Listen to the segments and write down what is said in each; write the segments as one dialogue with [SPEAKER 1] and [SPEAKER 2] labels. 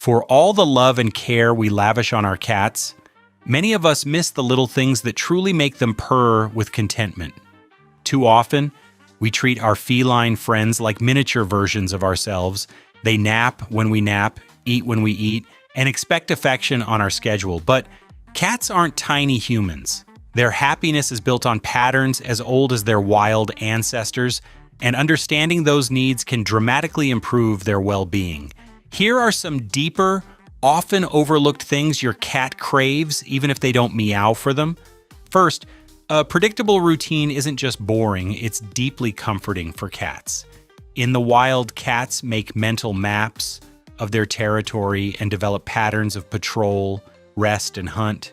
[SPEAKER 1] For all the love and care we lavish on our cats, many of us miss the little things that truly make them purr with contentment. Too often, we treat our feline friends like miniature versions of ourselves. They nap when we nap, eat when we eat, and expect affection on our schedule. But cats aren't tiny humans. Their happiness is built on patterns as old as their wild ancestors, and understanding those needs can dramatically improve their well-being. Here are some deeper, often overlooked things your cat craves, even if they don't meow for them. First, a predictable routine isn't just boring, it's deeply comforting for cats. In the wild, cats make mental maps of their territory and develop patterns of patrol, rest, and hunt.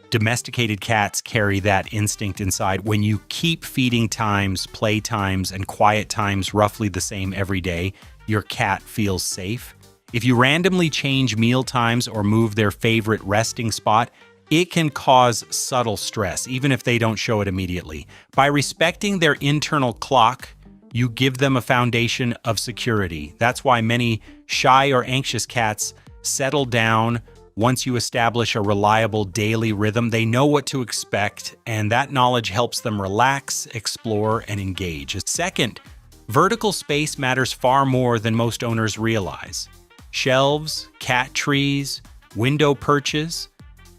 [SPEAKER 1] Domesticated cats carry that instinct inside. When you keep feeding times, play times, and quiet times roughly the same every day, your cat feels safe. If you randomly change meal times or move their favorite resting spot, it can cause subtle stress, even if they don't show it immediately. By respecting their internal clock, you give them a foundation of security. That's why many shy or anxious cats settle down once you establish a reliable daily rhythm. They know what to expect, and that knowledge helps them relax, explore, and engage. Second, vertical space matters far more than most owners realize. Shelves, cat trees, window perches,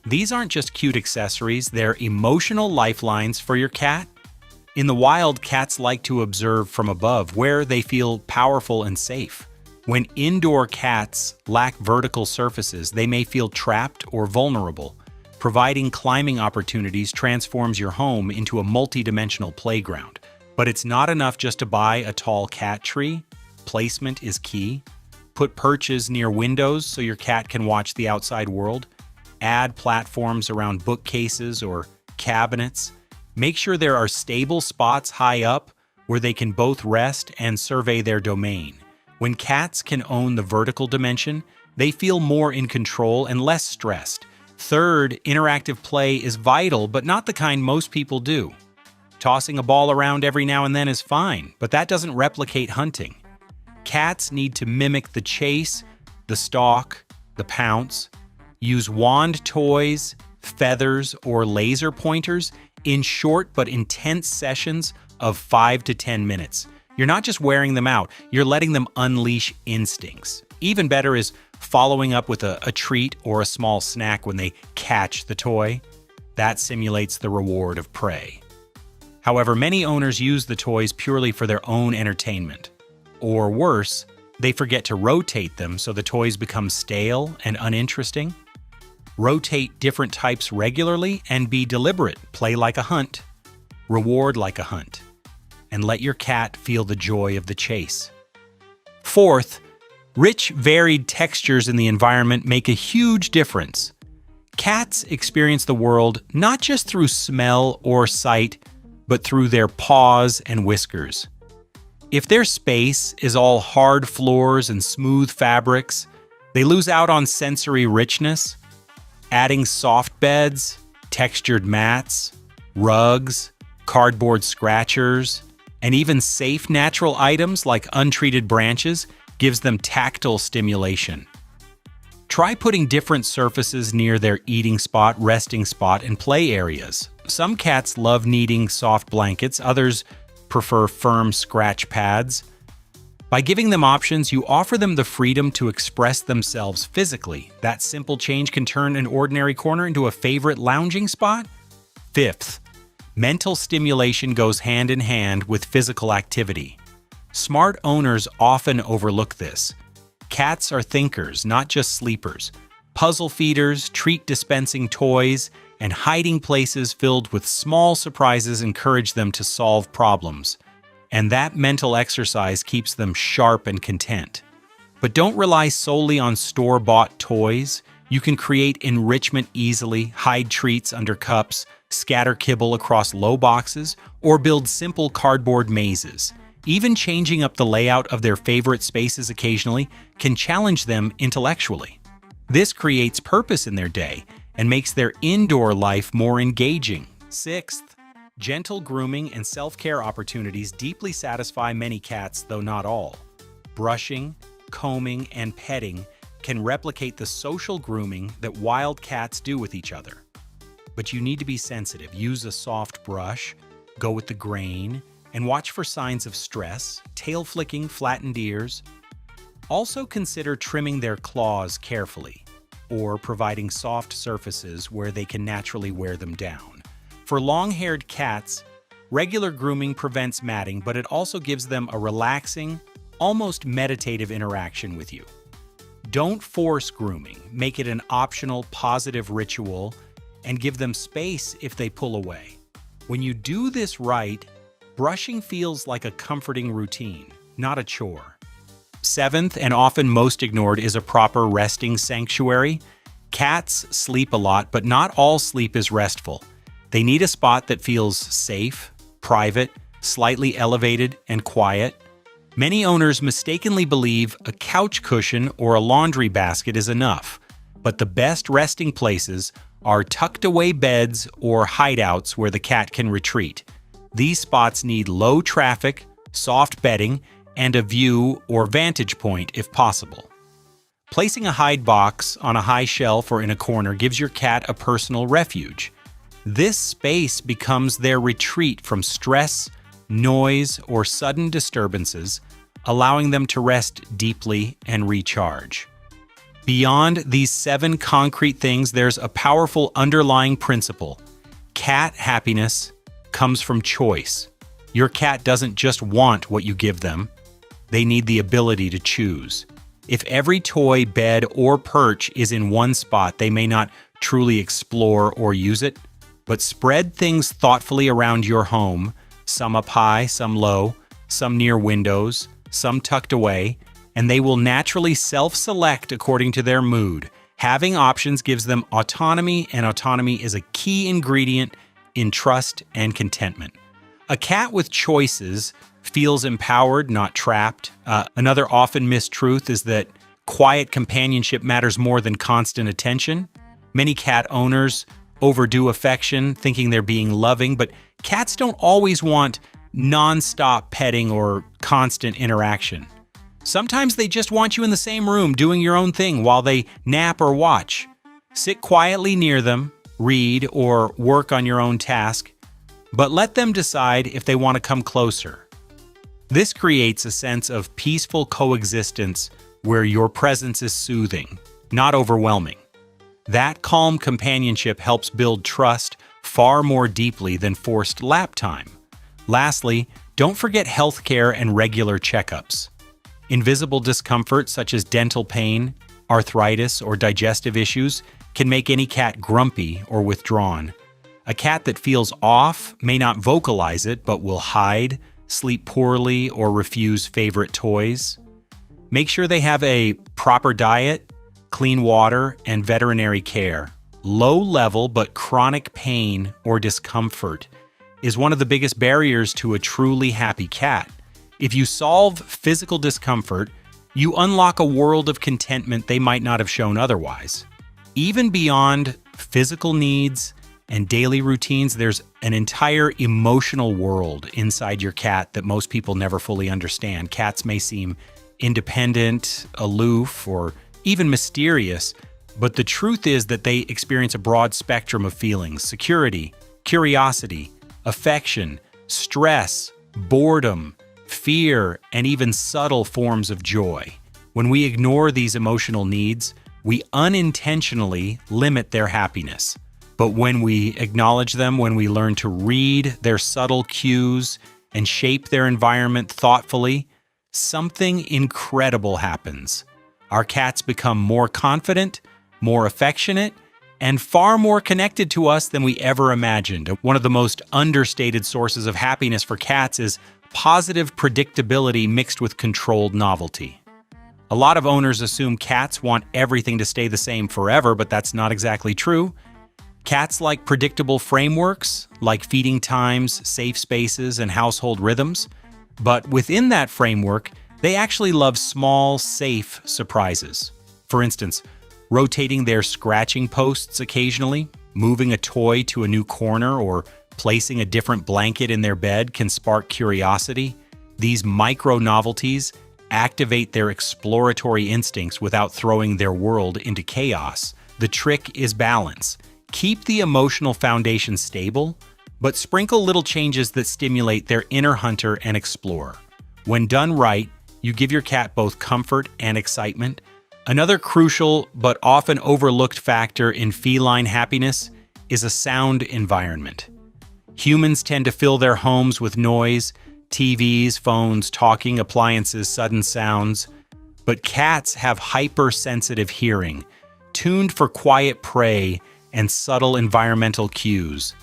[SPEAKER 1] these aren't just cute accessories, they're emotional lifelines for your cat. In the wild, cats like to observe from above, where they feel powerful and safe. When indoor cats lack vertical surfaces, they may feel trapped or vulnerable. Providing climbing opportunities transforms your home into a multi-dimensional playground. But it's not enough just to buy a tall cat tree. Placement is key. Put perches near windows so your cat can watch the outside world. Add platforms around bookcases or cabinets. Make sure there are stable spots high up where they can both rest and survey their domain. When cats can own the vertical dimension, they feel more in control and less stressed. Third, interactive play is vital, but not the kind most people do. Tossing a ball around every now and then is fine, but that doesn't replicate hunting. Cats need to mimic the chase, the stalk, the pounce. Use wand toys, feathers, or laser pointers in short but intense sessions of 5 to 10 minutes. You're not just wearing them out, you're letting them unleash instincts. Even better is following up with a treat or a small snack when they catch the toy. That simulates the reward of prey. However, many owners use the toys purely for their own entertainment. Or worse, they forget to rotate them so the toys become stale and uninteresting. Rotate different types regularly and be deliberate. Play like a hunt, reward like a hunt, and let your cat feel the joy of the chase. Fourth, rich, varied textures in the environment make a huge difference. Cats experience the world not just through smell or sight, but through their paws and whiskers. If their space is all hard floors and smooth fabrics, they lose out on sensory richness. Adding soft beds, textured mats, rugs, cardboard scratchers, and even safe natural items like untreated branches gives them tactile stimulation. Try putting different surfaces near their eating spot, resting spot, and play areas. Some cats love needing soft blankets, others prefer firm scratch pads. By giving them options, you offer them the freedom to express themselves physically. That simple change can turn an ordinary corner into a favorite lounging spot. Fifth, mental stimulation goes hand in hand with physical activity. Smart owners often overlook this. Cats are thinkers, not just sleepers. Puzzle feeders, treat dispensing toys, and hiding places filled with small surprises encourage them to solve problems. And that mental exercise keeps them sharp and content. But don't rely solely on store-bought toys. You can create enrichment easily, hide treats under cups, scatter kibble across low boxes, or build simple cardboard mazes. Even changing up the layout of their favorite spaces occasionally can challenge them intellectually. This creates purpose in their day and makes their indoor life more engaging. Sixth, gentle grooming and self-care opportunities deeply satisfy many cats, though not all. Brushing, combing, and petting can replicate the social grooming that wild cats do with each other. But you need to be sensitive. Use a soft brush, go with the grain, and watch for signs of stress, tail flicking, flattened ears. Also consider trimming their claws carefully, or providing soft surfaces where they can naturally wear them down. For long-haired cats, regular grooming prevents matting, but it also gives them a relaxing, almost meditative interaction with you. Don't force grooming. Make it an optional, positive ritual, and give them space if they pull away. When you do this right, brushing feels like a comforting routine, not a chore. Seventh, and often most ignored, is a proper resting sanctuary. Cats sleep a lot, but not all sleep is restful. They need a spot that feels safe, private, slightly elevated, and quiet. Many owners mistakenly believe a couch cushion or a laundry basket is enough, but the best resting places are tucked-away beds or hideouts where the cat can retreat. These spots need low traffic, soft bedding, and a view or vantage point if possible. Placing a hide box on a high shelf or in a corner gives your cat a personal refuge. This space becomes their retreat from stress, noise, or sudden disturbances, allowing them to rest deeply and recharge. Beyond these 7 concrete things, there's a powerful underlying principle. Cat happiness comes from choice. Your cat doesn't just want what you give them. They need the ability to choose. If every toy, bed, or perch is in one spot, they may not truly explore or use it. But spread things thoughtfully around your home, some up high, some low, some near windows, some tucked away, and they will naturally self-select according to their mood. Having options gives them autonomy, and autonomy is a key ingredient in trust and contentment. A cat with choices feels empowered, not trapped. Another often missed truth is that quiet companionship matters more than constant attention. Many cat owners overdo affection, thinking they're being loving, but cats don't always want non-stop petting or constant interaction. Sometimes they just want you in the same room doing your own thing while they nap or watch. Sit quietly near them, read, or work on your own task, but let them decide if they want to come closer. This creates a sense of peaceful coexistence where your presence is soothing, not overwhelming. That calm companionship helps build trust far more deeply than forced lap time. Lastly, don't forget healthcare and regular checkups. Invisible discomfort such as dental pain, arthritis, or digestive issues can make any cat grumpy or withdrawn. A cat that feels off may not vocalize it, but will hide, sleep poorly, or refuse favorite toys. Make sure they have a proper diet, clean water, and veterinary care. Low-level but chronic pain or discomfort is one of the biggest barriers to a truly happy cat. If you solve physical discomfort, you unlock a world of contentment they might not have shown otherwise. Even beyond physical needs and daily routines, there's an entire emotional world inside your cat that most people never fully understand. Cats may seem independent, aloof, or even mysterious, but the truth is that they experience a broad spectrum of feelings: security, curiosity, affection, stress, boredom, fear, and even subtle forms of joy. When we ignore these emotional needs, we unintentionally limit their happiness. But when we acknowledge them, when we learn to read their subtle cues and shape their environment thoughtfully, something incredible happens. Our cats become more confident, more affectionate, and far more connected to us than we ever imagined. One of the most understated sources of happiness for cats is positive predictability mixed with controlled novelty. A lot of owners assume cats want everything to stay the same forever, but that's not exactly true. Cats like predictable frameworks, like feeding times, safe spaces, and household rhythms. But within that framework, they actually love small, safe surprises. For instance, rotating their scratching posts occasionally, moving a toy to a new corner, or placing a different blanket in their bed can spark curiosity. These micro-novelties activate their exploratory instincts without throwing their world into chaos. The trick is balance. Keep the emotional foundation stable, but sprinkle little changes that stimulate their inner hunter and explorer. When done right, you give your cat both comfort and excitement. Another crucial but often overlooked factor in feline happiness is a sound environment. Humans tend to fill their homes with noise, TVs, phones, talking, appliances, sudden sounds, but cats have hypersensitive hearing, tuned for quiet prey and subtle environmental cues.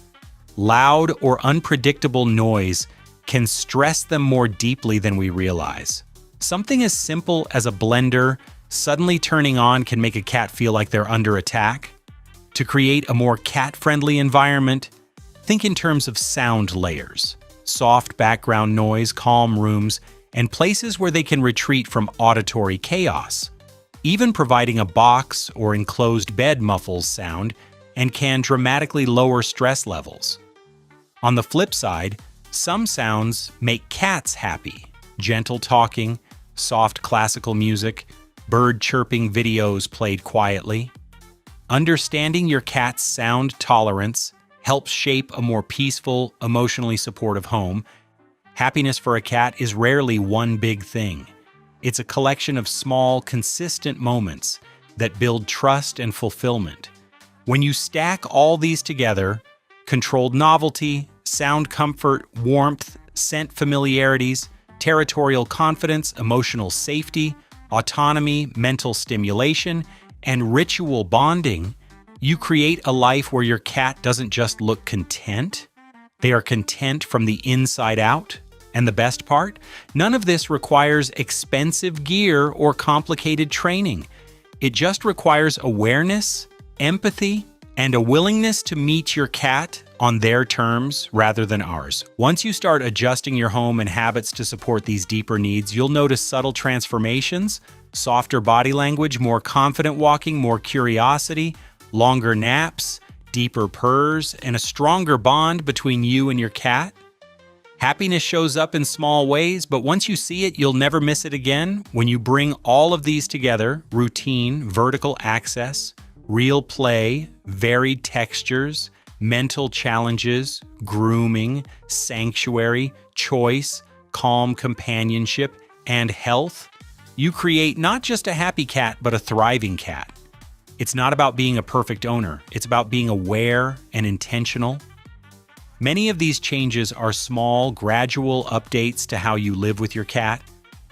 [SPEAKER 1] Loud or unpredictable noise can stress them more deeply than we realize. Something as simple as a blender suddenly turning on can make a cat feel like they're under attack. To create a more cat-friendly environment, think in terms of sound layers, soft background noise, calm rooms, and places where they can retreat from auditory chaos. Even providing a box or enclosed bed muffles sound and can dramatically lower stress levels. On the flip side, some sounds make cats happy. Gentle talking, soft classical music, bird chirping videos played quietly. Understanding your cat's sound tolerance helps shape a more peaceful, emotionally supportive home. Happiness for a cat is rarely one big thing. It's a collection of small, consistent moments that build trust and fulfillment. When you stack all these together, controlled novelty, sound comfort, warmth, scent familiarities, territorial confidence, emotional safety, autonomy, mental stimulation, and ritual bonding, you create a life where your cat doesn't just look content, they are content from the inside out. And the best part? None of this requires expensive gear or complicated training. It just requires awareness, empathy, and a willingness to meet your cat on their terms rather than ours. Once you start adjusting your home and habits to support these deeper needs, you'll notice subtle transformations, softer body language, more confident walking, more curiosity, longer naps, deeper purrs, and a stronger bond between you and your cat. Happiness shows up in small ways, but once you see it, you'll never miss it again. When you bring all of these together, routine, vertical access, real play, varied textures, mental challenges, grooming, sanctuary, choice, calm companionship, and health, you create not just a happy cat, but a thriving cat. It's not about being a perfect owner. It's about being aware and intentional. Many of these changes are small, gradual updates to how you live with your cat,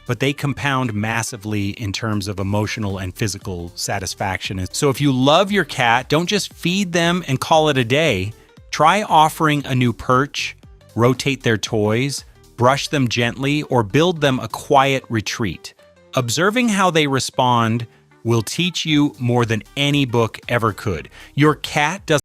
[SPEAKER 1] but they compound massively in terms of emotional and physical satisfaction. So if you love your cat, don't just feed them and call it a day. Try offering a new perch, rotate their toys, brush them gently, or build them a quiet retreat. Observing how they respond will teach you more than any book ever could.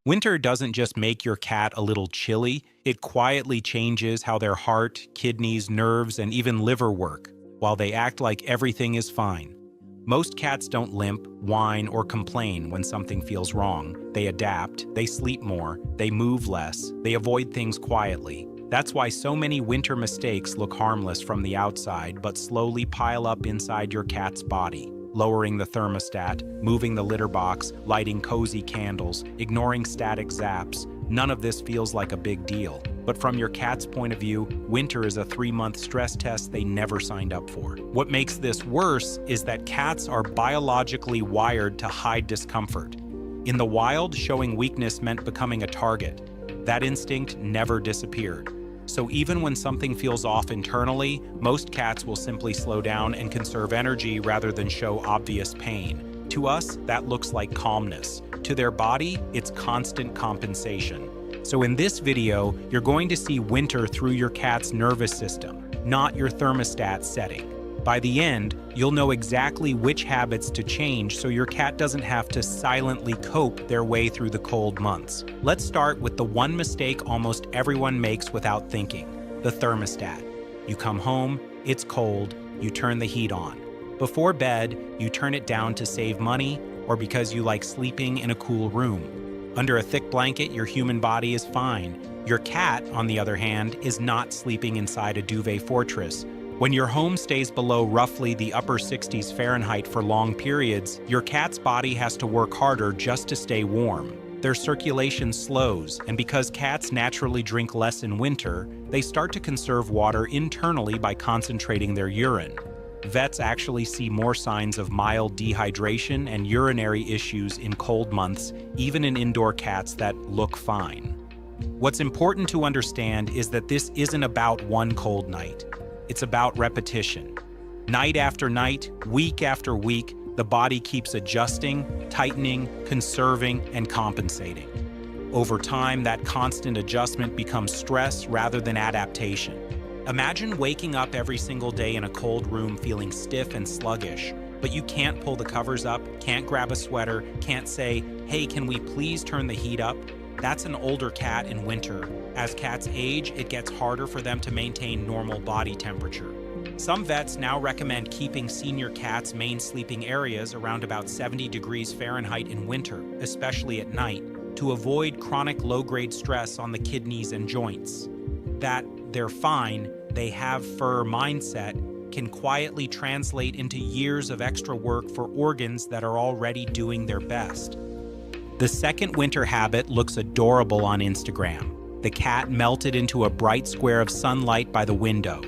[SPEAKER 1] Winter doesn't just make your cat a little chilly, it quietly changes how their heart, kidneys, nerves, and even liver work, while they act like everything is fine. Most cats don't limp, whine, or complain when something feels wrong. They adapt, they sleep more, they move less, they avoid things quietly. That's why so many winter mistakes look harmless from the outside, but slowly pile up inside your cat's body. Lowering the thermostat, moving the litter box, lighting cozy candles, ignoring static zaps. None of this feels like a big deal. But from your cat's point of view, winter is a 3-month stress test they never signed up for. What makes this worse is that cats are biologically wired to hide discomfort. In the wild, showing weakness meant becoming a target. That instinct never disappeared. So even when something feels off internally, most cats will simply slow down and conserve energy rather than show obvious pain. To us, that looks like calmness. To their body, it's constant compensation. So in this video, you're going to see winter through your cat's nervous system, not your thermostat setting. By the end, you'll know exactly which habits to change so your cat doesn't have to silently cope their way through the cold months. Let's start with the one mistake almost everyone makes without thinking: the thermostat. You come home, it's cold, you turn the heat on. Before bed, you turn it down to save money or because you like sleeping in a cool room. Under a thick blanket, your human body is fine. Your cat, on the other hand, is not sleeping inside a duvet fortress. When your home stays below roughly the upper 60s Fahrenheit for long periods, your cat's body has to work harder just to stay warm. Their circulation slows, and because cats naturally drink less in winter, they start to conserve water internally by concentrating their urine. Vets actually see more signs of mild dehydration and urinary issues in cold months, even in indoor cats that look fine. What's important to understand is that this isn't about one cold night. It's about repetition. Night after night, week after week, the body keeps adjusting, tightening, conserving, and compensating. Over time, that constant adjustment becomes stress rather than adaptation. Imagine waking up every single day in a cold room feeling stiff and sluggish, but you can't pull the covers up, can't grab a sweater, can't say, "Hey, can we please turn the heat up?" That's an older cat in winter. As cats age, it gets harder for them to maintain normal body temperature. Some vets now recommend keeping senior cats' main sleeping areas around about 70 degrees Fahrenheit in winter, especially at night, to avoid chronic low-grade stress on the kidneys and joints. That "they're fine, they have fur" mindset can quietly translate into years of extra work for organs that are already doing their best. The second winter habit looks adorable on Instagram. The cat melted into a bright square of sunlight by the window.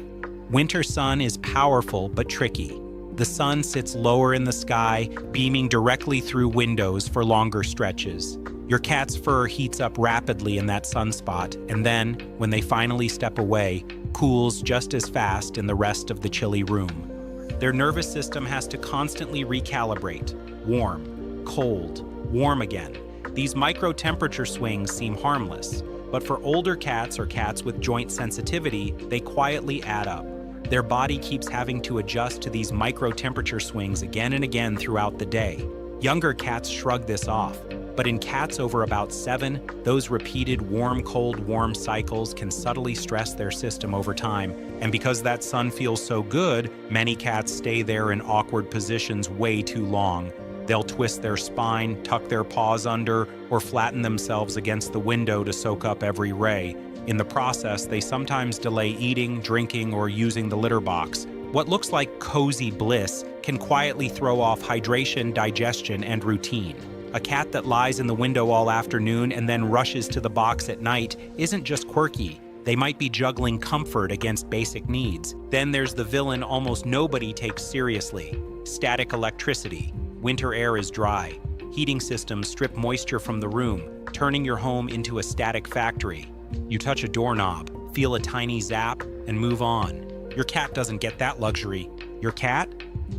[SPEAKER 1] Winter sun is powerful but tricky. The sun sits lower in the sky, beaming directly through windows for longer stretches. Your cat's fur heats up rapidly in that sunspot, and then, when they finally step away, cools just as fast in the rest of the chilly room. Their nervous system has to constantly recalibrate. Warm, cold, warm again. These micro-temperature swings seem harmless, but for older cats or cats with joint sensitivity, they quietly add up. Their body keeps having to adjust to these micro-temperature swings again and again throughout the day. Younger cats shrug this off, but in cats over about 7, those repeated warm-cold-warm cycles can subtly stress their system over time, and because that sun feels so good, many cats stay there in awkward positions way too long. They'll twist their spine, tuck their paws under, or flatten themselves against the window to soak up every ray. In the process, they sometimes delay eating, drinking, or using the litter box. What looks like cozy bliss can quietly throw off hydration, digestion, and routine. A cat that lies in the window all afternoon and then rushes to the box at night isn't just quirky. They might be juggling comfort against basic needs. Then there's the villain almost nobody takes seriously: static electricity. Winter air is dry. Heating systems strip moisture from the room, turning your home into a static factory. You touch a doorknob, feel a tiny zap, and move on. Your cat doesn't get that luxury. Your cat?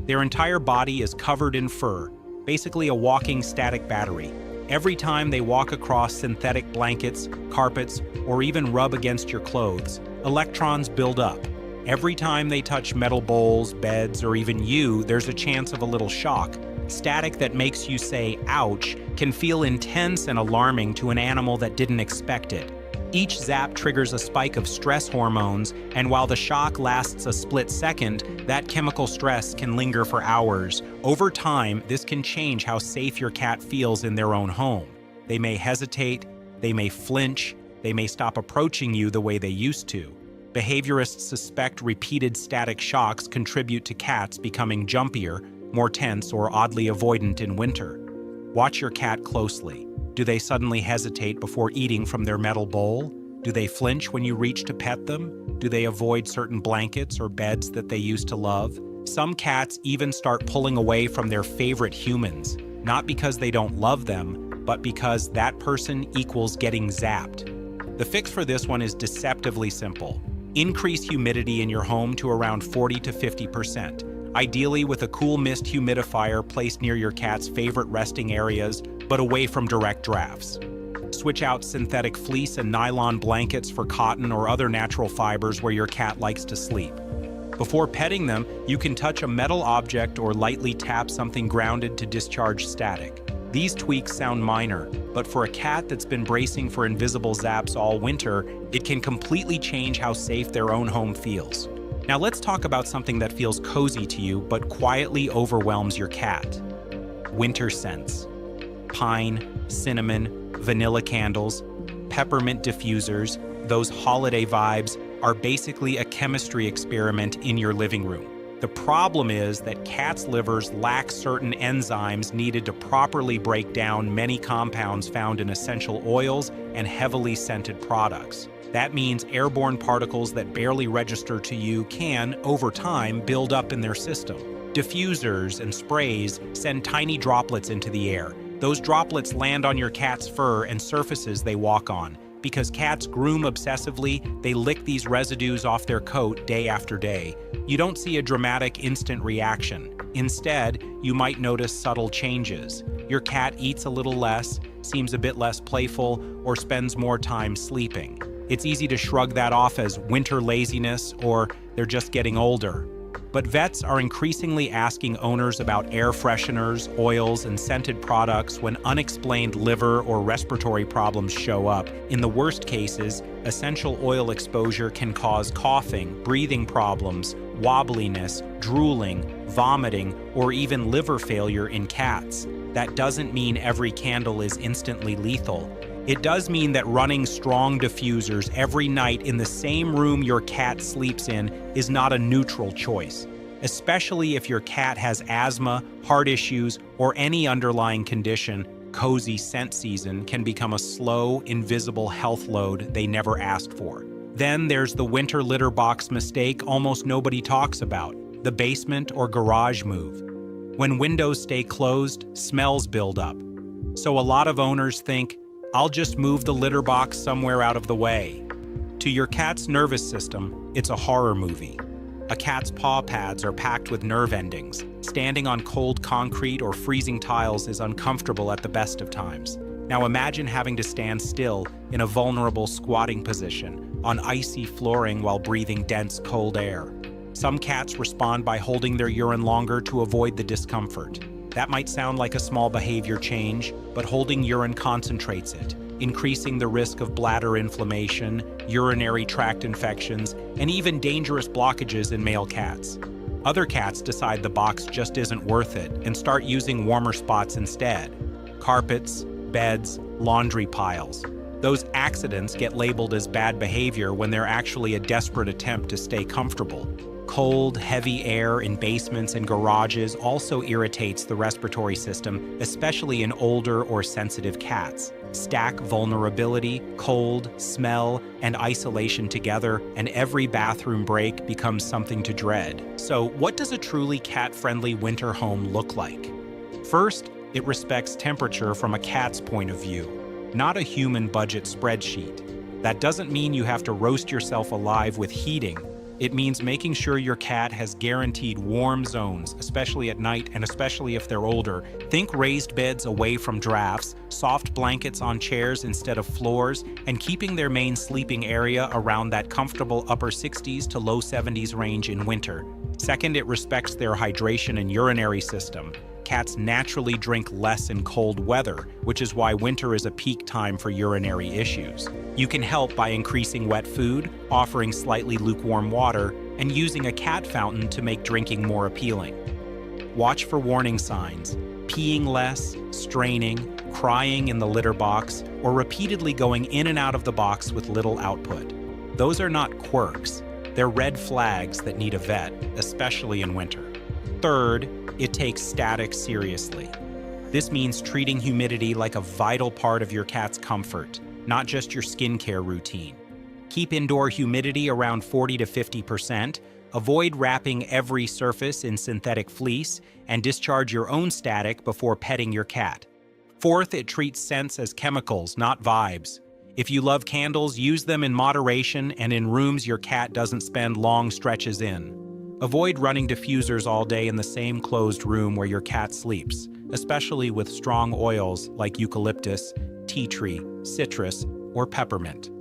[SPEAKER 1] Their entire body is covered in fur, basically a walking static battery. Every time they walk across synthetic blankets, carpets, or even rub against your clothes, electrons build up. Every time they touch metal bowls, beds, or even you, there's a chance of a little shock. Static that makes you say, "ouch," can feel intense and alarming to an animal that didn't expect it. Each zap triggers a spike of stress hormones, and while the shock lasts a split second, that chemical stress can linger for hours. Over time, this can change how safe your cat feels in their own home. They may hesitate, they may flinch, they may stop approaching you the way they used to. Behaviorists suspect repeated static shocks contribute to cats becoming jumpier, more tense, or oddly avoidant in winter. Watch your cat closely. Do they suddenly hesitate before eating from their metal bowl? Do they flinch when you reach to pet them? Do they avoid certain blankets or beds that they used to love? Some cats even start pulling away from their favorite humans, not because they don't love them, but because that person equals getting zapped. The fix for this one is deceptively simple. Increase humidity in your home to around 40 to 50%. Ideally with a cool mist humidifier placed near your cat's favorite resting areas, but away from direct drafts. Switch out synthetic fleece and nylon blankets for cotton or other natural fibers where your cat likes to sleep. Before petting them, you can touch a metal object or lightly tap something grounded to discharge static. These tweaks sound minor, but for a cat that's been bracing for invisible zaps all winter, it can completely change how safe their own home feels. Now let's talk about something that feels cozy to you but quietly overwhelms your cat. Winter scents. Pine, cinnamon, vanilla candles, peppermint diffusers, those holiday vibes, are basically a chemistry experiment in your living room. The problem is that cats' livers lack certain enzymes needed to properly break down many compounds found in essential oils and heavily scented products. That means airborne particles that barely register to you can, over time, build up in their system. Diffusers and sprays send tiny droplets into the air. Those droplets land on your cat's fur and surfaces they walk on. Because cats groom obsessively, they lick these residues off their coat day after day. You don't see a dramatic instant reaction. Instead, you might notice subtle changes. Your cat eats a little less, seems a bit less playful, or spends more time sleeping. It's easy to shrug that off as winter laziness or they're just getting older. But vets are increasingly asking owners about air fresheners, oils, and scented products when unexplained liver or respiratory problems show up. In the worst cases, essential oil exposure can cause coughing, breathing problems, wobbliness, drooling, vomiting, or even liver failure in cats. That doesn't mean every candle is instantly lethal. It does mean that running strong diffusers every night in the same room your cat sleeps in is not a neutral choice, especially if your cat has asthma, heart issues, or any underlying condition. Cozy scent season can become a slow, invisible health load they never asked for. Then there's the winter litter box mistake almost nobody talks about, the basement or garage move. When windows stay closed, smells build up. So a lot of owners think, I'll just move the litter box somewhere out of the way. To your cat's nervous system, it's a horror movie. A cat's paw pads are packed with nerve endings. Standing on cold concrete or freezing tiles is uncomfortable at the best of times. Now imagine having to stand still in a vulnerable squatting position on icy flooring while breathing dense cold air. Some cats respond by holding their urine longer to avoid the discomfort. That might sound like a small behavior change, but holding urine concentrates it, increasing the risk of bladder inflammation, urinary tract infections, and even dangerous blockages in male cats. Other cats decide the box just isn't worth it and start using warmer spots instead. Carpets, beds, laundry piles. Those accidents get labeled as bad behavior when they're actually a desperate attempt to stay comfortable. Cold, heavy air in basements and garages also irritates the respiratory system, especially in older or sensitive cats. Stack vulnerability, cold, smell, and isolation together, and every bathroom break becomes something to dread. So, what does a truly cat-friendly winter home look like? First, it respects temperature from a cat's point of view, not a human budget spreadsheet. That doesn't mean you have to roast yourself alive with heating. It means making sure your cat has guaranteed warm zones, especially at night and especially if they're older. Think raised beds away from drafts, soft blankets on chairs instead of floors, and keeping their main sleeping area around that comfortable upper 60s to low 70s range in winter. Second, it respects their hydration and urinary system. Cats naturally drink less in cold weather, which is why winter is a peak time for urinary issues. You can help by increasing wet food, offering slightly lukewarm water, and using a cat fountain to make drinking more appealing. Watch for warning signs: peeing less, straining, crying in the litter box, or repeatedly going in and out of the box with little output. Those are not quirks. They're red flags that need a vet, especially in winter. Third, it takes static seriously. This means treating humidity like a vital part of your cat's comfort, not just your skincare routine. Keep indoor humidity around 40 to 50%, avoid wrapping every surface in synthetic fleece, and discharge your own static before petting your cat. Fourth, it treats scents as chemicals, not vibes. If you love candles, use them in moderation and in rooms your cat doesn't spend long stretches in. Avoid running diffusers all day in the same closed room where your cat sleeps, especially with strong oils like eucalyptus, tea tree, citrus, or peppermint.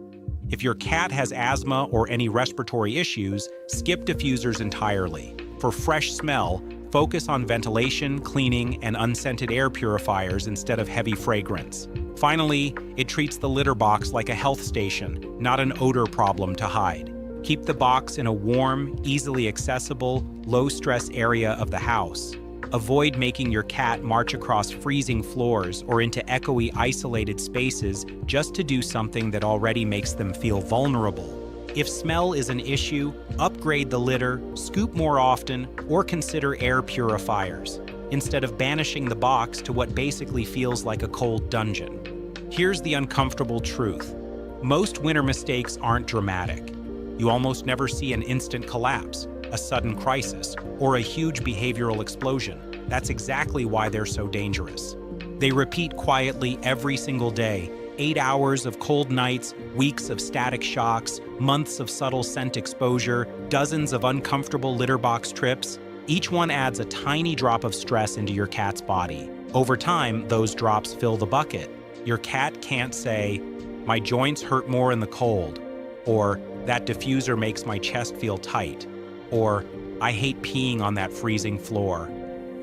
[SPEAKER 1] If your cat has asthma or any respiratory issues, skip diffusers entirely. For fresh smell, focus on ventilation, cleaning, and unscented air purifiers instead of heavy fragrance. Finally, it treats the litter box like a health station, not an odor problem to hide. Keep the box in a warm, easily accessible, low-stress area of the house. Avoid making your cat march across freezing floors or into echoey, isolated spaces just to do something that already makes them feel vulnerable. If smell is an issue, upgrade the litter, scoop more often, or consider air purifiers, instead of banishing the box to what basically feels like a cold dungeon. Here's the uncomfortable truth. Most winter mistakes aren't dramatic. You almost never see an instant collapse, a sudden crisis, or a huge behavioral explosion. That's exactly why they're so dangerous. They repeat quietly every single day. 8 hours of cold nights, weeks of static shocks, months of subtle scent exposure, dozens of uncomfortable litter box trips. Each one adds a tiny drop of stress into your cat's body. Over time, those drops fill the bucket. Your cat can't say, "My joints hurt more in the cold," or "That diffuser makes my chest feel tight," or "I hate peeing on that freezing floor."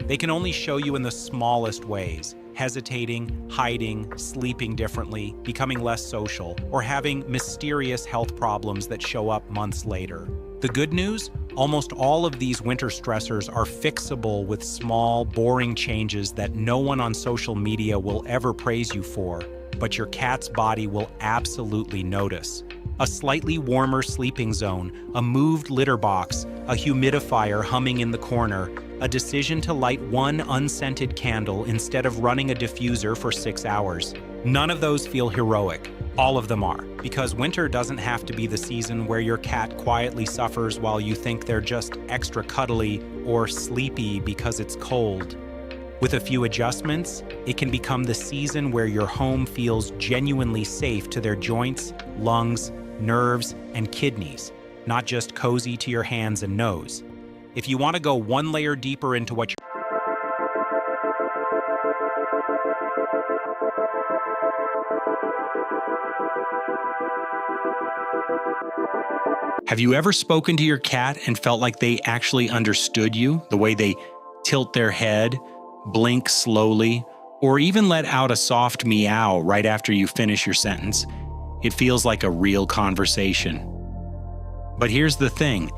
[SPEAKER 1] They can only show you in the smallest ways: hesitating, hiding, sleeping differently, becoming less social, or having mysterious health problems that show up months later. The good news? Almost all of these winter stressors are fixable with small, boring changes that no one on social media will ever praise you for, but your cat's body will absolutely notice. A slightly warmer sleeping zone, a moved litter box, a humidifier humming in the corner, a decision to light one unscented candle instead of running a diffuser for 6 hours. None of those feel heroic. All of them are, because winter doesn't have to be the season where your cat quietly suffers while you think they're just extra cuddly or sleepy because it's cold. With a few adjustments, it can become the season where your home feels genuinely safe to their joints, lungs, nerves, and kidneys, not just cozy to your hands and nose. If you want to go one layer deeper into what Have you ever spoken to your cat and felt like they actually understood you? The way they tilt their head, blink slowly, or even let out a soft meow right after you finish your sentence? It feels like a real conversation. But here's the thing,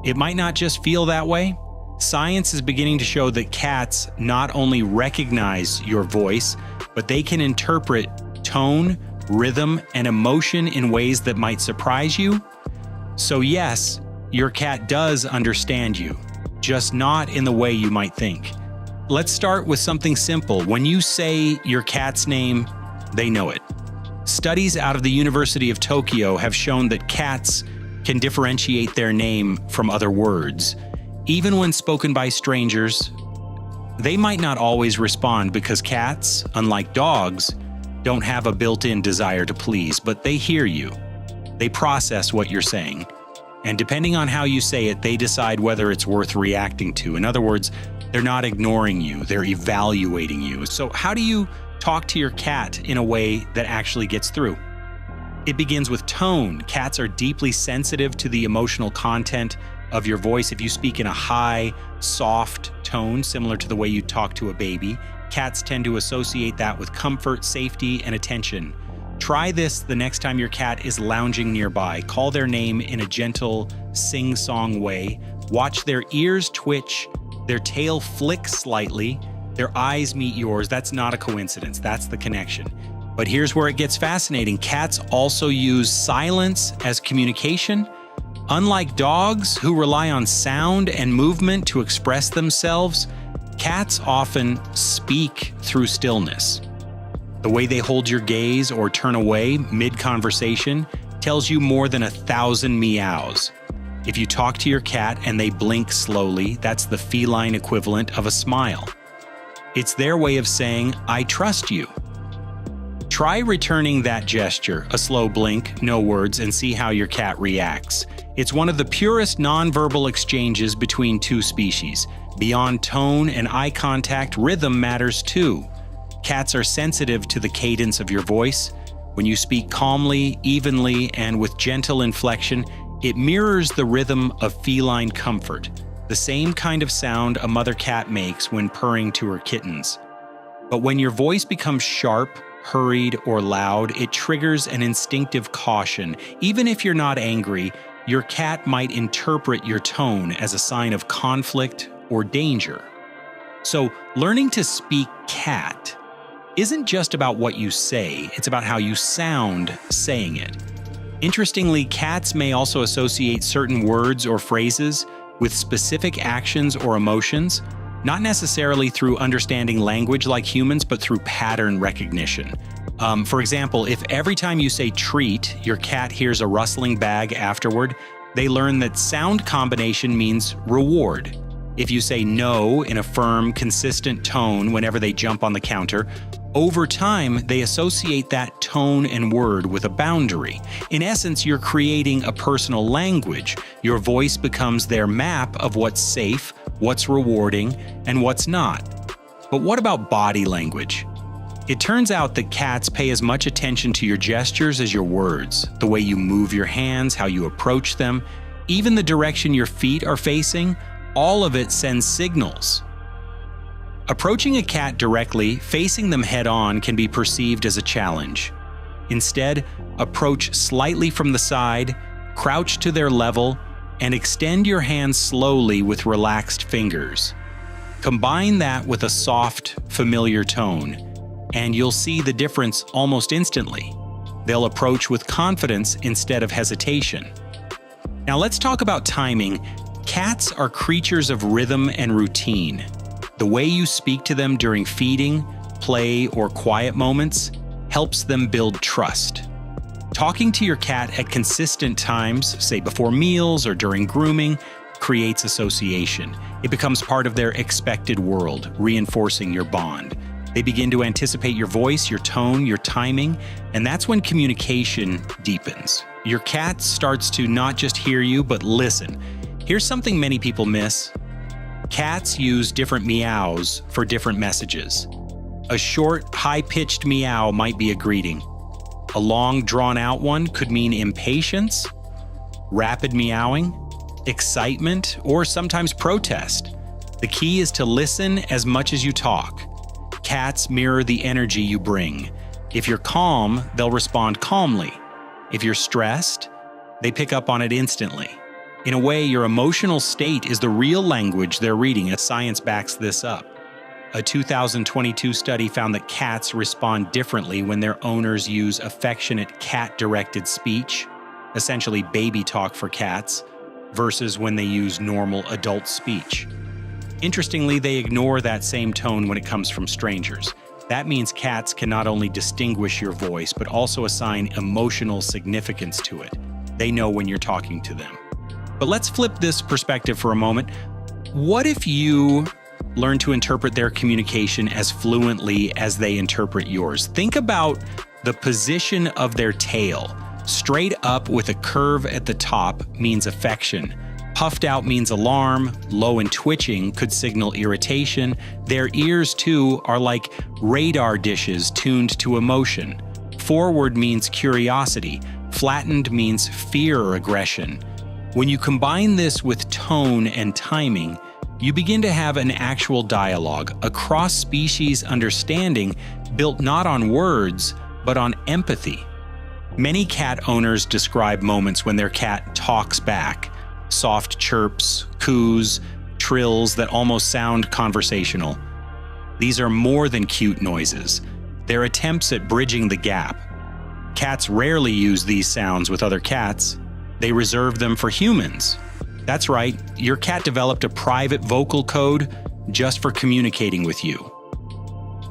[SPEAKER 1] it might not just feel that way. Science is beginning to show that cats not only recognize your voice, but they can interpret tone, rhythm, and emotion in ways that might surprise you. So yes, your cat does understand you, just not in the way you might think. Let's start with something simple. When you say your cat's name, they know it. Studies out of the University of Tokyo have shown that cats can differentiate their name from other words. Even when spoken by strangers, they might not always respond because cats, unlike dogs, don't have a built-in desire to please, but they hear you. They process what you're saying. And depending on how you say it, they decide whether it's worth reacting to. In other words, they're not ignoring you, they're evaluating you. So how do you talk to your cat in a way that actually gets through? It begins with tone. Cats are deeply sensitive to the emotional content of your voice. If you speak in a high, soft tone, similar to the way you talk to a baby, cats tend to associate that with comfort, safety, and attention. Try this the next time your cat is lounging nearby. Call their name in a gentle, sing-song way. Watch their ears twitch, their tail flick slightly, their eyes meet yours. That's not a coincidence. That's the connection. But here's where it gets fascinating. Cats also use silence as communication. Unlike dogs, who rely on sound and movement to express themselves, cats often speak through stillness. The way they hold your gaze or turn away mid-conversation tells you more than 1,000 meows. If you talk to your cat and they blink slowly, that's the feline equivalent of a smile. It's their way of saying, "I trust you." Try returning that gesture, a slow blink, no words, and see how your cat reacts. It's one of the purest nonverbal exchanges between two species. Beyond tone and eye contact, rhythm matters too. Cats are sensitive to the cadence of your voice. When you speak calmly, evenly, and with gentle inflection, it mirrors the rhythm of feline comfort, the same kind of sound a mother cat makes when purring to her kittens. But when your voice becomes sharp, hurried, or loud, it triggers an instinctive caution. Even if you're not angry, your cat might interpret your tone as a sign of conflict or danger. So, learning to speak cat isn't just about what you say, it's about how you sound saying it. Interestingly, cats may also associate certain words or phrases with specific actions or emotions, not necessarily through understanding language like humans, but through pattern recognition. For example, if every time you say treat, your cat hears a rustling bag afterward, they learn that sound combination means reward. If you say no in a firm, consistent tone whenever they jump on the counter, over time, they associate that tone and word with a boundary. In essence, you're creating a personal language. Your voice becomes their map of what's safe, what's rewarding, and what's not. But what about body language? It turns out that cats pay as much attention to your gestures as your words, the way you move your hands, how you approach them, even the direction your feet are facing, all of it sends signals. Approaching a cat directly, facing them head-on, can be perceived as a challenge. Instead, approach slightly from the side, crouch to their level, and extend your hands slowly with relaxed fingers. Combine that with a soft, familiar tone, and you'll see the difference almost instantly. They'll approach with confidence instead of hesitation. Now let's talk about timing. Cats are creatures of rhythm and routine. The way you speak to them during feeding, play, or quiet moments helps them build trust. Talking to your cat at consistent times, say before meals or during grooming, creates association. It becomes part of their expected world, reinforcing your bond. They begin to anticipate your voice, your tone, your timing, and that's when communication deepens. Your cat starts to not just hear you, but listen. Here's something many people miss. Cats use different meows for different messages. A short, high-pitched meow might be a greeting. A long, drawn-out one could mean impatience, rapid meowing, excitement, or sometimes protest. The key is to listen as much as you talk. Cats mirror the energy you bring. If you're calm, they'll respond calmly. If you're stressed, they pick up on it instantly. In a way, your emotional state is the real language they're reading, as science backs this up. A 2022 study found that cats respond differently when their owners use affectionate cat-directed speech, essentially baby talk for cats, versus when they use normal adult speech. Interestingly, they ignore that same tone when it comes from strangers. That means cats can not only distinguish your voice, but also assign emotional significance to it. They know when you're talking to them. But let's flip this perspective for a moment. What if you learn to interpret their communication as fluently as they interpret yours? Think about the position of their tail. Straight up with a curve at the top means affection. Puffed out means alarm. Low and twitching could signal irritation. Their ears, too, are like radar dishes tuned to emotion. Forward means curiosity. Flattened means fear or aggression. When you combine this with tone and timing, you begin to have an actual dialogue, a cross-species understanding built not on words, but on empathy. Many cat owners describe moments when their cat talks back. Soft chirps, coos, trills that almost sound conversational. These are more than cute noises. They're attempts at bridging the gap. Cats rarely use these sounds with other cats. They reserve them for humans. That's right, your cat developed a private vocal code just for communicating with you.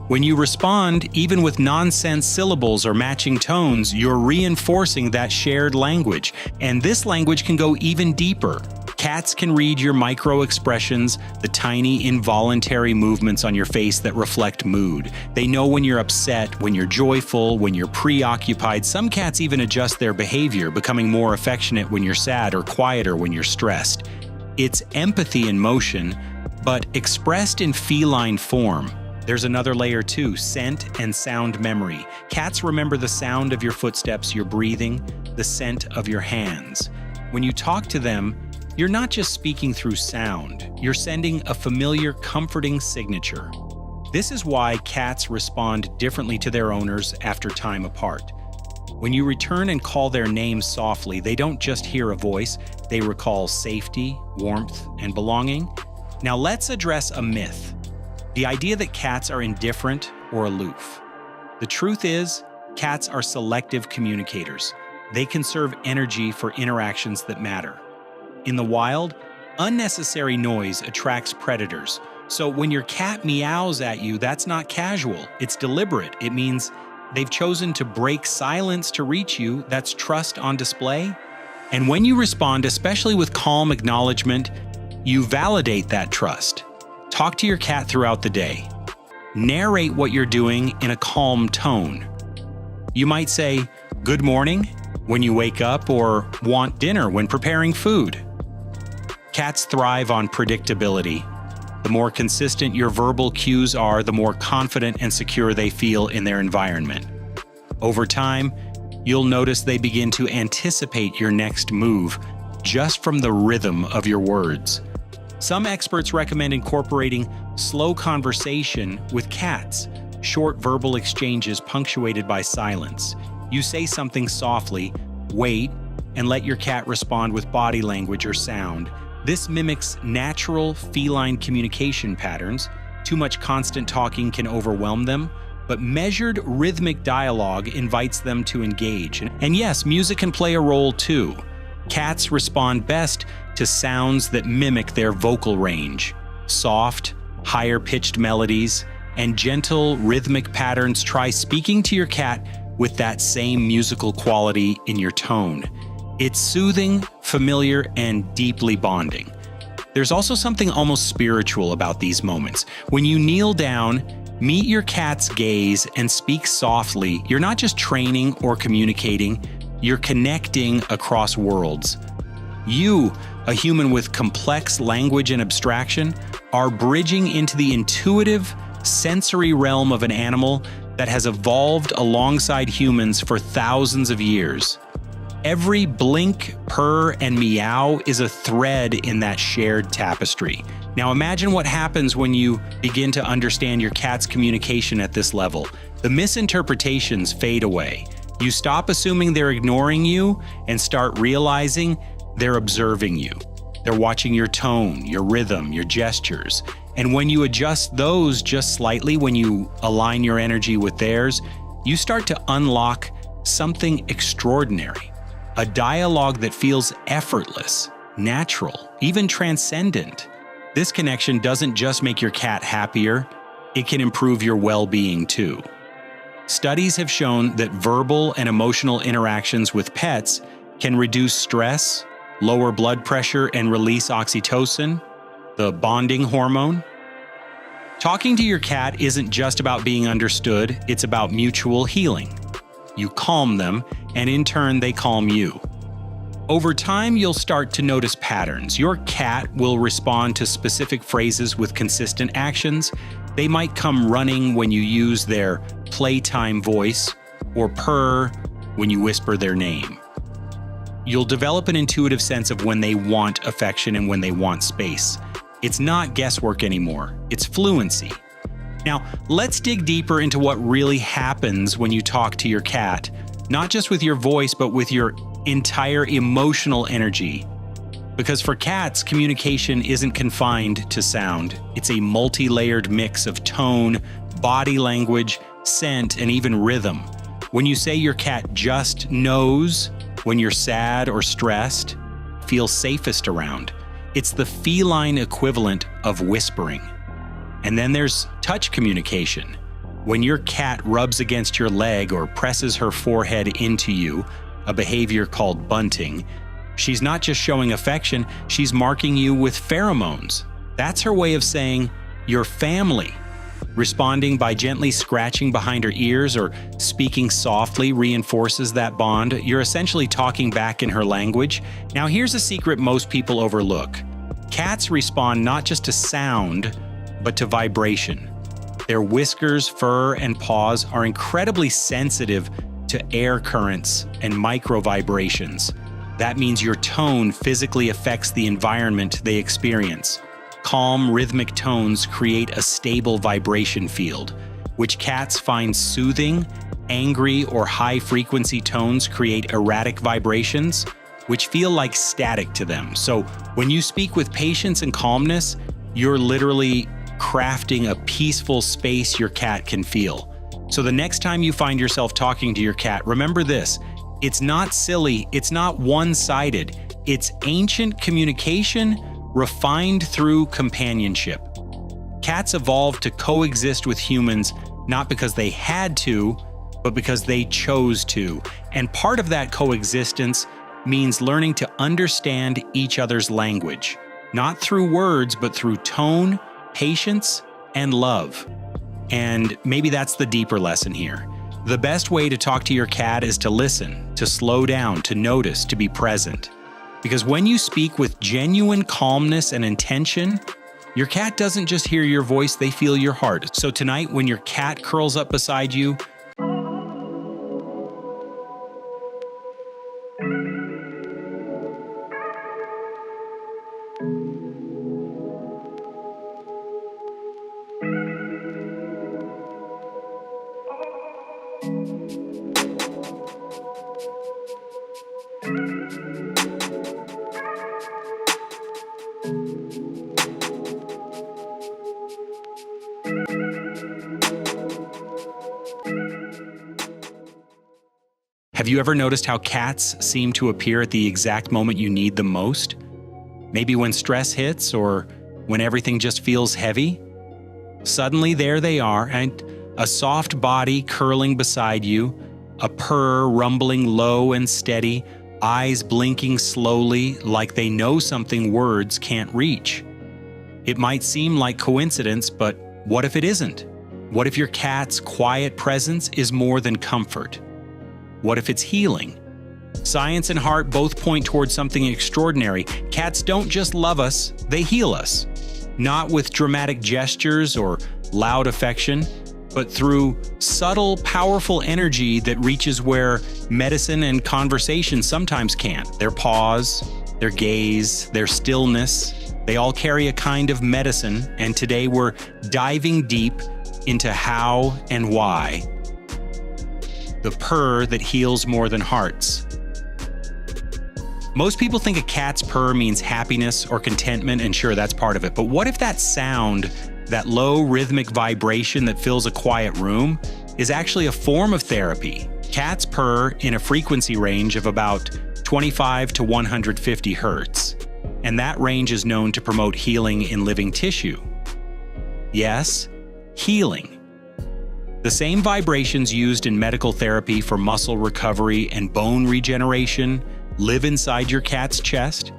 [SPEAKER 1] When you respond, even with nonsense syllables or matching tones, you're reinforcing that shared language. And this language can go even deeper. Cats can read your micro-expressions, the tiny involuntary movements on your face that reflect mood. They know when you're upset, when you're joyful, when you're preoccupied. Some cats even adjust their behavior, becoming more affectionate when you're sad or quieter when you're stressed. It's empathy in motion, but expressed in feline form. There's another layer too, scent and sound memory. Cats remember the sound of your footsteps, your breathing, the scent of your hands. When you talk to them, you're not just speaking through sound, you're sending a familiar, comforting signature. This is why cats respond differently to their owners after time apart. When you return and call their name softly, they don't just hear a voice, they recall safety, warmth, and belonging. Now let's address a myth. The idea that cats are indifferent or aloof. The truth is, cats are selective communicators. They conserve energy for interactions that matter. In the wild, unnecessary noise attracts predators. So when your cat meows at you, that's not casual, it's deliberate. It means they've chosen to break silence to reach you. That's trust on display. And when you respond, especially with calm acknowledgement, you validate that trust. Talk to your cat throughout the day. Narrate what you're doing in a calm tone. You might say, "Good morning," when you wake up, or "Want dinner" when preparing food. Cats thrive on predictability. The more consistent your verbal cues are, the more confident and secure they feel in their environment. Over time, you'll notice they begin to anticipate your next move just from the rhythm of your words. Some experts recommend incorporating slow conversation with cats, short verbal exchanges punctuated by silence. You say something softly, wait, and let your cat respond with body language or sound. This mimics natural feline communication patterns. Too much constant talking can overwhelm them, but measured rhythmic dialogue invites them to engage. And yes, music can play a role too. Cats respond best to sounds that mimic their vocal range. Soft, higher-pitched melodies and gentle rhythmic patterns. Try speaking to your cat with that same musical quality in your tone. It's soothing, familiar, and deeply bonding. There's also something almost spiritual about these moments. When you kneel down, meet your cat's gaze, and speak softly, you're not just training or communicating, you're connecting across worlds. You, a human with complex language and abstraction, are bridging into the intuitive, sensory realm of an animal that has evolved alongside humans for thousands of years. Every blink, purr, and meow is a thread in that shared tapestry. Now imagine what happens when you begin to understand your cat's communication at this level. The misinterpretations fade away. You stop assuming they're ignoring you and start realizing they're observing you. They're watching your tone, your rhythm, your gestures. And when you adjust those just slightly, when you align your energy with theirs, you start to unlock something extraordinary. A dialogue that feels effortless, natural, even transcendent. This connection doesn't just make your cat happier, it can improve your well-being too. Studies have shown that verbal and emotional interactions with pets can reduce stress, lower blood pressure, and release oxytocin, the bonding hormone. Talking to your cat isn't just about being understood, it's about mutual healing. You calm them, and in turn, they calm you. Over time, you'll start to notice patterns. Your cat will respond to specific phrases with consistent actions. They might come running when you use their playtime voice, or purr when you whisper their name. You'll develop an intuitive sense of when they want affection and when they want space. It's not guesswork anymore, it's fluency. Now, let's dig deeper into what really happens when you talk to your cat, not just with your voice, but with your entire emotional energy. Because for cats, communication isn't confined to sound. It's a multi-layered mix of tone, body language, scent, and even rhythm. When you say your cat just knows when you're sad or stressed, feel safest around. It's the feline equivalent of whispering. And then there's touch communication. When your cat rubs against your leg or presses her forehead into you, a behavior called bunting, she's not just showing affection, she's marking you with pheromones. That's her way of saying, "You're family." Responding by gently scratching behind her ears or speaking softly reinforces that bond. You're essentially talking back in her language. Now here's a secret most people overlook. Cats respond not just to sound, but to vibration. Their whiskers, fur, and paws are incredibly sensitive to air currents and micro vibrations. That means your tone physically affects the environment they experience. Calm, rhythmic tones create a stable vibration field, which cats find soothing. Angry or high-frequency tones create erratic vibrations, which feel like static to them. So when you speak with patience and calmness, you're literally crafting a peaceful space your cat can feel. So the next time you find yourself talking to your cat, remember this: It's not silly, it's not one-sided. It's ancient communication refined through companionship. Cats evolved to coexist with humans not because they had to, but because they chose to. And part of that coexistence means learning to understand each other's language, not through words, but through tone, patience, and love. And maybe that's the deeper lesson here. The best way to talk to your cat is to listen, to slow down, to notice, to be present. Because when you speak with genuine calmness and intention, your cat doesn't just hear your voice, they feel your heart. So tonight, when your cat curls up beside you, have you ever noticed how cats seem to appear at the exact moment you need them most? Maybe when stress hits or when everything just feels heavy? Suddenly there they are, and a soft body curling beside you, a purr rumbling low and steady, eyes blinking slowly like they know something words can't reach. It might seem like coincidence, but what if it isn't? What if your cat's quiet presence is more than comfort? What if it's healing? Science and heart both point towards something extraordinary. Cats don't just love us, they heal us. Not with dramatic gestures or loud affection, but through subtle, powerful energy that reaches where medicine and conversation sometimes can't. Their paws, their gaze, their stillness, they all carry a kind of medicine, and today we're diving deep into how and why. The purr that heals more than hearts. Most people think a cat's purr means happiness or contentment, and sure, that's part of it. But what if that sound, that low rhythmic vibration that fills a quiet room, is actually a form of therapy? Cats purr in a frequency range of about 25 to 150 hertz, and that range is known to promote healing in living tissue. Yes, healing. The same vibrations used in medical therapy for muscle recovery and bone regeneration live inside your cat's chest.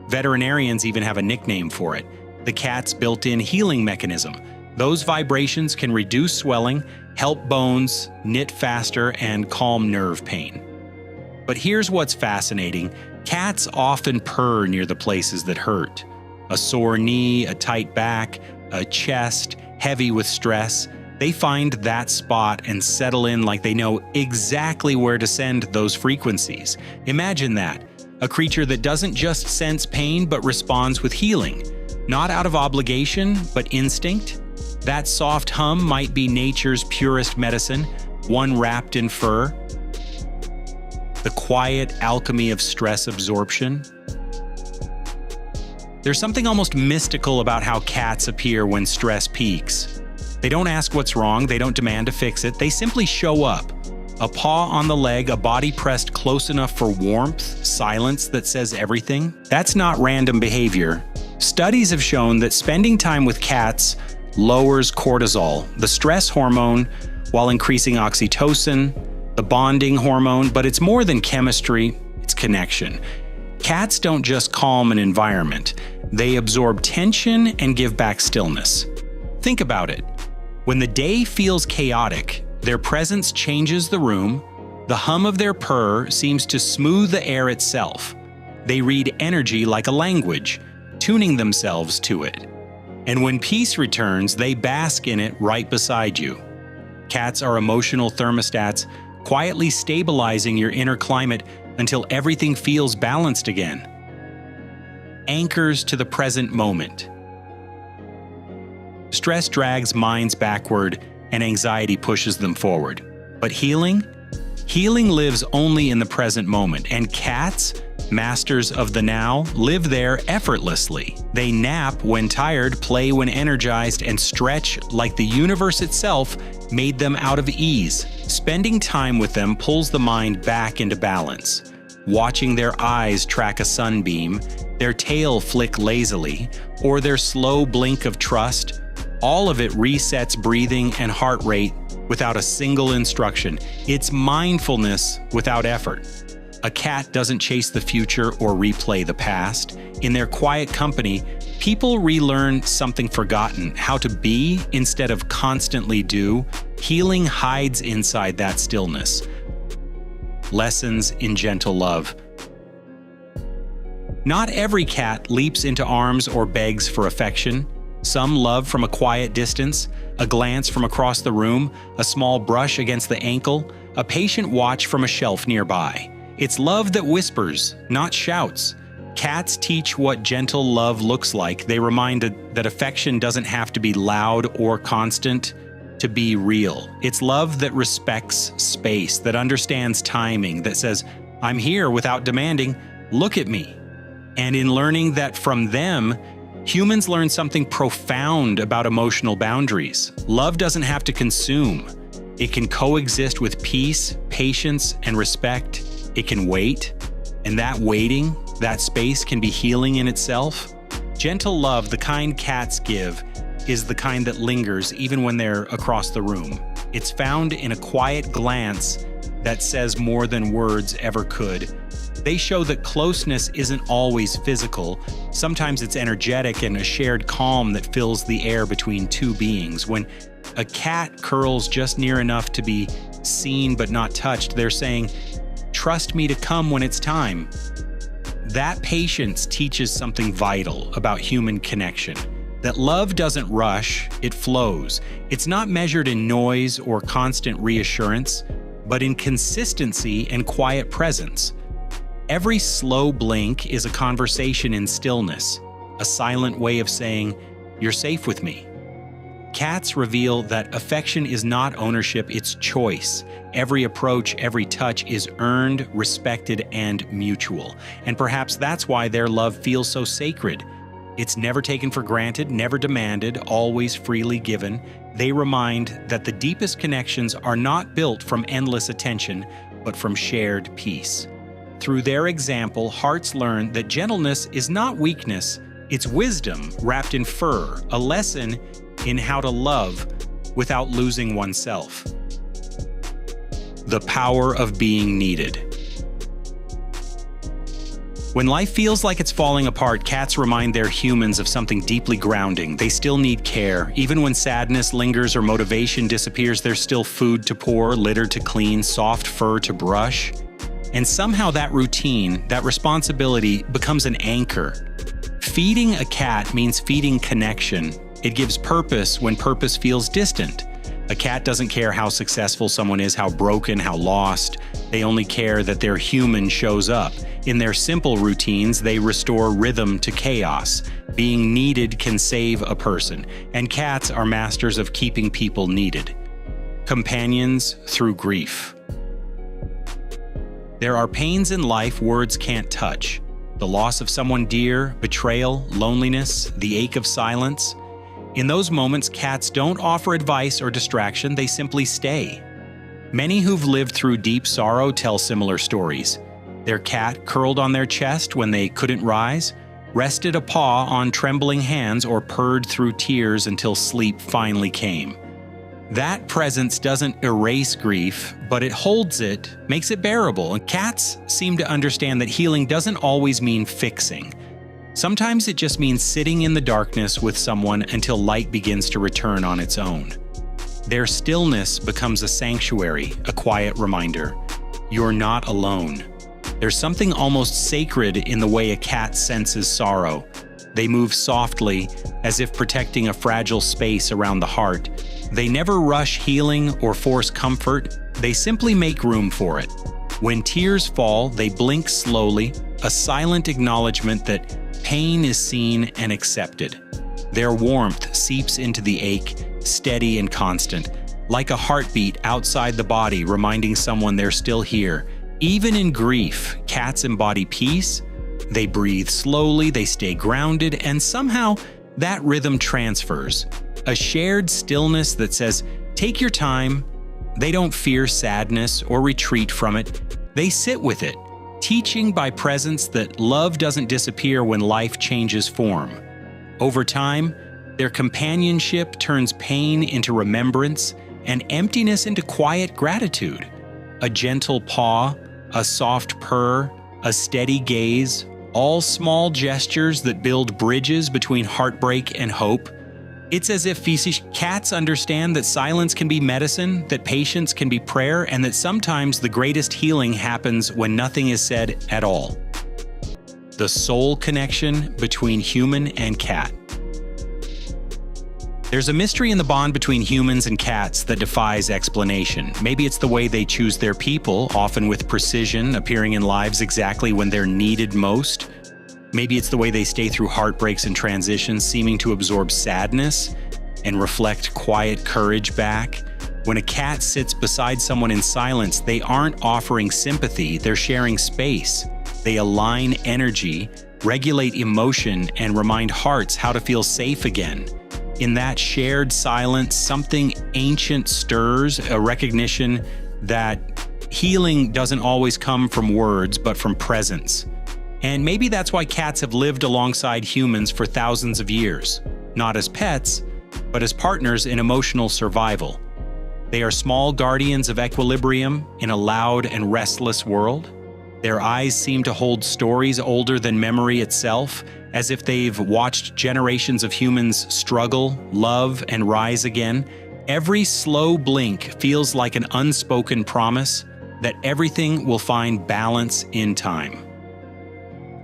[SPEAKER 1] Veterinarians even have a nickname for it, the cat's built-in healing mechanism. Those vibrations can reduce swelling, help bones knit faster, and calm nerve pain. But here's what's fascinating. Cats often purr near the places that hurt. A sore knee, a tight back, a chest heavy with stress. They find that spot and settle in like they know exactly where to send those frequencies. Imagine that, a creature that doesn't just sense pain but responds with healing. Not out of obligation, but instinct. That soft hum might be nature's purest medicine, one wrapped in fur. The quiet alchemy of stress absorption. There's something almost mystical about how cats appear when stress peaks. They don't ask what's wrong, they don't demand to fix it, they simply show up. A paw on the leg, a body pressed close enough for warmth, silence that says everything. That's not random behavior. Studies have shown that spending time with cats lowers cortisol, the stress hormone, while increasing oxytocin, the bonding hormone, but it's more than chemistry, it's connection. Cats don't just calm an environment, they absorb tension and give back stillness. Think about it. When the day feels chaotic, their presence changes the room. The hum of their purr seems to smooth the air itself. They read energy like a language, tuning themselves to it. And when peace returns, they bask in it right beside you. Cats are emotional thermostats, quietly stabilizing your inner climate until everything feels balanced again. Anchors to the present moment. Stress drags minds backward and anxiety pushes them forward. But healing? Healing lives only in the present moment, and cats, masters of the now, live there effortlessly. They nap when tired, play when energized, and stretch like the universe itself made them out of ease. Spending time with them pulls the mind back into balance. Watching their eyes track a sunbeam, their tail flick lazily, or their slow blink of trust, all of it resets breathing and heart rate without a single instruction. It's mindfulness without effort. A cat doesn't chase the future or replay the past. In their quiet company, people relearn something forgotten, how to be instead of constantly do. Healing hides inside that stillness. Lessons in gentle love. Not every cat leaps into arms or begs for affection. Some love from a quiet distance, a glance from across the room, a small brush against the ankle, a patient watch from a shelf nearby. It's love that whispers, not shouts. Cats teach what gentle love looks like. They remind that affection doesn't have to be loud or constant to be real. It's love that respects space, that understands timing, that says, "I'm here," without demanding, "Look at me." And in learning that from them, humans learn something profound about emotional boundaries. Love doesn't have to consume. It can coexist with peace, patience, and respect. It can wait, and that waiting, that space can be healing in itself. Gentle love, the kind cats give, is the kind that lingers even when they're across the room. It's found in a quiet glance that says more than words ever could. They show that closeness isn't always physical. Sometimes it's energetic and a shared calm that fills the air between two beings. When a cat curls just near enough to be seen but not touched, they're saying, "Trust me to come when it's time." That patience teaches something vital about human connection. That love doesn't rush, it flows. It's not measured in noise or constant reassurance, but in consistency and quiet presence. Every slow blink is a conversation in stillness, a silent way of saying, "You're safe with me." Cats reveal that affection is not ownership, it's choice. Every approach, every touch is earned, respected, and mutual. And perhaps that's why their love feels so sacred. It's never taken for granted, never demanded, always freely given. They remind that the deepest connections are not built from endless attention, but from shared peace. Through their example, hearts learn that gentleness is not weakness, it's wisdom wrapped in fur, a lesson in how to love without losing oneself. The power of being needed. When life feels like it's falling apart, cats remind their humans of something deeply grounding. They still need care. Even when sadness lingers or motivation disappears, there's still food to pour, litter to clean, soft fur to brush. And somehow that routine, that responsibility, becomes an anchor. Feeding a cat means feeding connection. It gives purpose when purpose feels distant. A cat doesn't care how successful someone is, how broken, how lost. They only care that their human shows up. In their simple routines, they restore rhythm to chaos. Being needed can save a person, and cats are masters of keeping people needed. Companions through grief. There are pains in life words can't touch. The loss of someone dear, betrayal, loneliness, the ache of silence. In those moments, cats don't offer advice or distraction, they simply stay. Many who've lived through deep sorrow tell similar stories. Their cat curled on their chest when they couldn't rise, rested a paw on trembling hands, or purred through tears until sleep finally came. That presence doesn't erase grief, but it holds it, makes it bearable, and cats seem to understand that healing doesn't always mean fixing. Sometimes it just means sitting in the darkness with someone until light begins to return on its own. Their stillness becomes a sanctuary, a quiet reminder. You're not alone. There's something almost sacred in the way a cat senses sorrow. They move softly, as if protecting a fragile space around the heart. They never rush healing or force comfort, they simply make room for it. When tears fall, they blink slowly, a silent acknowledgement that pain is seen and accepted. Their warmth seeps into the ache, steady and constant, like a heartbeat outside the body reminding someone they're still here. Even in grief, cats embody peace. They breathe slowly, they stay grounded, and somehow that rhythm transfers. A shared stillness that says, take your time, They don't fear sadness or retreat from it. They sit with it, teaching by presence that love doesn't disappear when life changes form. Over time, their companionship turns pain into remembrance and emptiness into quiet gratitude. A gentle paw, a soft purr, a steady gaze, all small gestures that build bridges between heartbreak and hope. It's as if cats understand that silence can be medicine, that patience can be prayer, and that sometimes the greatest healing happens when nothing is said at all. The soul connection between human and cat. There's a mystery in the bond between humans and cats that defies explanation. Maybe it's the way they choose their people, often with precision, appearing in lives exactly when they're needed most. Maybe it's the way they stay through heartbreaks and transitions, seeming to absorb sadness and reflect quiet courage back. When a cat sits beside someone in silence, they aren't offering sympathy, they're sharing space. They align energy, regulate emotion, and remind hearts how to feel safe again. In that shared silence, something ancient stirs, a recognition that healing doesn't always come from words, but from presence. And maybe that's why cats have lived alongside humans for thousands of years, not as pets, but as partners in emotional survival. They are small guardians of equilibrium in a loud and restless world. Their eyes seem to hold stories older than memory itself, as if they've watched generations of humans struggle, love, and rise again. Every slow blink feels like an unspoken promise that everything will find balance in time.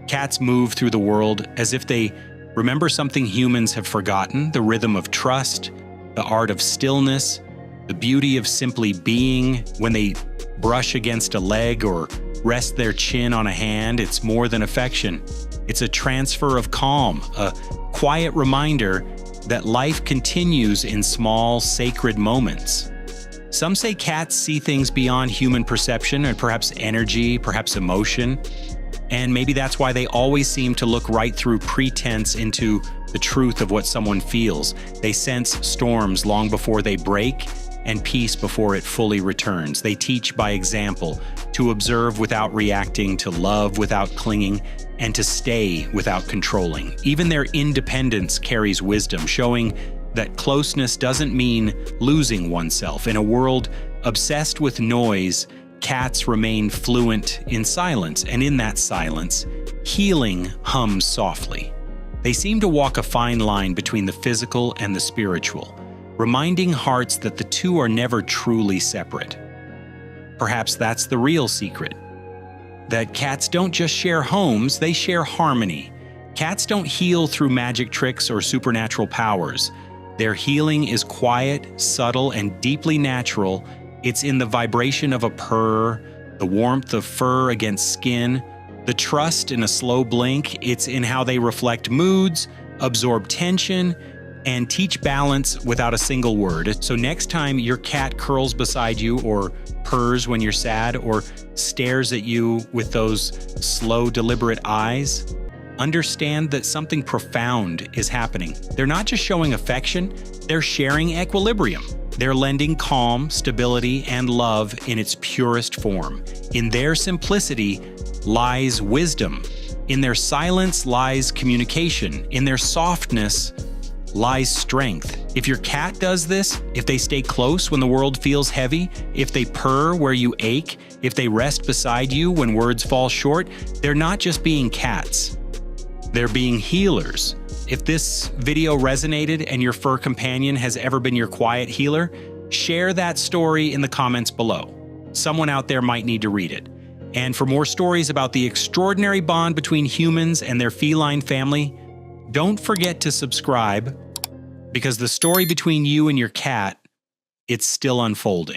[SPEAKER 1] Cats move through the world as if they remember something humans have forgotten: the rhythm of trust, the art of stillness, the beauty of simply being. When they brush against a leg or rest their chin on a hand, it's more than affection. It's a transfer of calm, a quiet reminder that life continues in small, sacred moments. Some say cats see things beyond human perception, and perhaps energy, perhaps emotion. And maybe that's why they always seem to look right through pretense into the truth of what someone feels. They sense storms long before they break, and peace before it fully returns. They teach by example, to observe without reacting, to love without clinging, and to stay without controlling. Even their independence carries wisdom, showing that closeness doesn't mean losing oneself. In a world obsessed with noise, cats remain fluent in silence, and in that silence, healing hums softly. They seem to walk a fine line between the physical and the spiritual, reminding hearts that the two are never truly separate. Perhaps that's the real secret, that cats don't just share homes, they share harmony. Cats don't heal through magic tricks or supernatural powers. Their healing is quiet, subtle, and deeply natural. It's in the vibration of a purr, the warmth of fur against skin, the trust in a slow blink. It's in how they reflect moods, absorb tension, and teach balance without a single word. So next time your cat curls beside you, or purrs when you're sad, or stares at you with those slow, deliberate eyes, understand that something profound is happening. They're not just showing affection, they're sharing equilibrium. They're lending calm, stability, and love in its purest form. In their simplicity lies wisdom. In their silence lies communication. In their softness lies strength. If your cat does this, if they stay close when the world feels heavy, if they purr where you ache, if they rest beside you when words fall short, they're not just being cats. They're being healers. If this video resonated and your fur companion has ever been your quiet healer, share that story in the comments below. Someone out there might need to read it. And for more stories about the extraordinary bond between humans and their feline family, don't forget to subscribe, because the story between you and your cat, it's still unfolding.